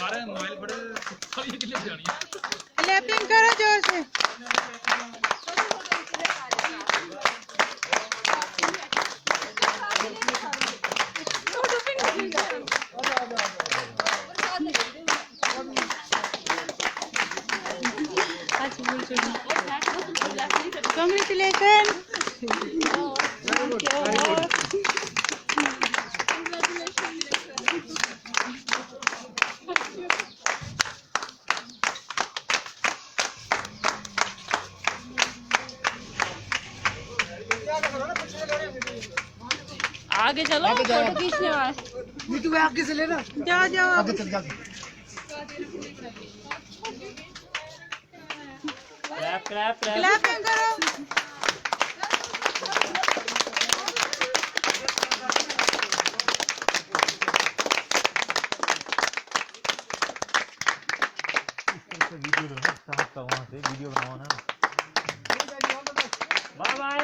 सारे मोबाइल बड़े सारी कितने बजानी है। क्लैपिंग करो जोर से। Congratulations. आगे चलो, फोटो खींचने वाले। नीतू भाई आगे से लेना। जाओ जाओ आगे चल जाओ। क्लैपिंग करो। वीडियो बनाना। Bye bye,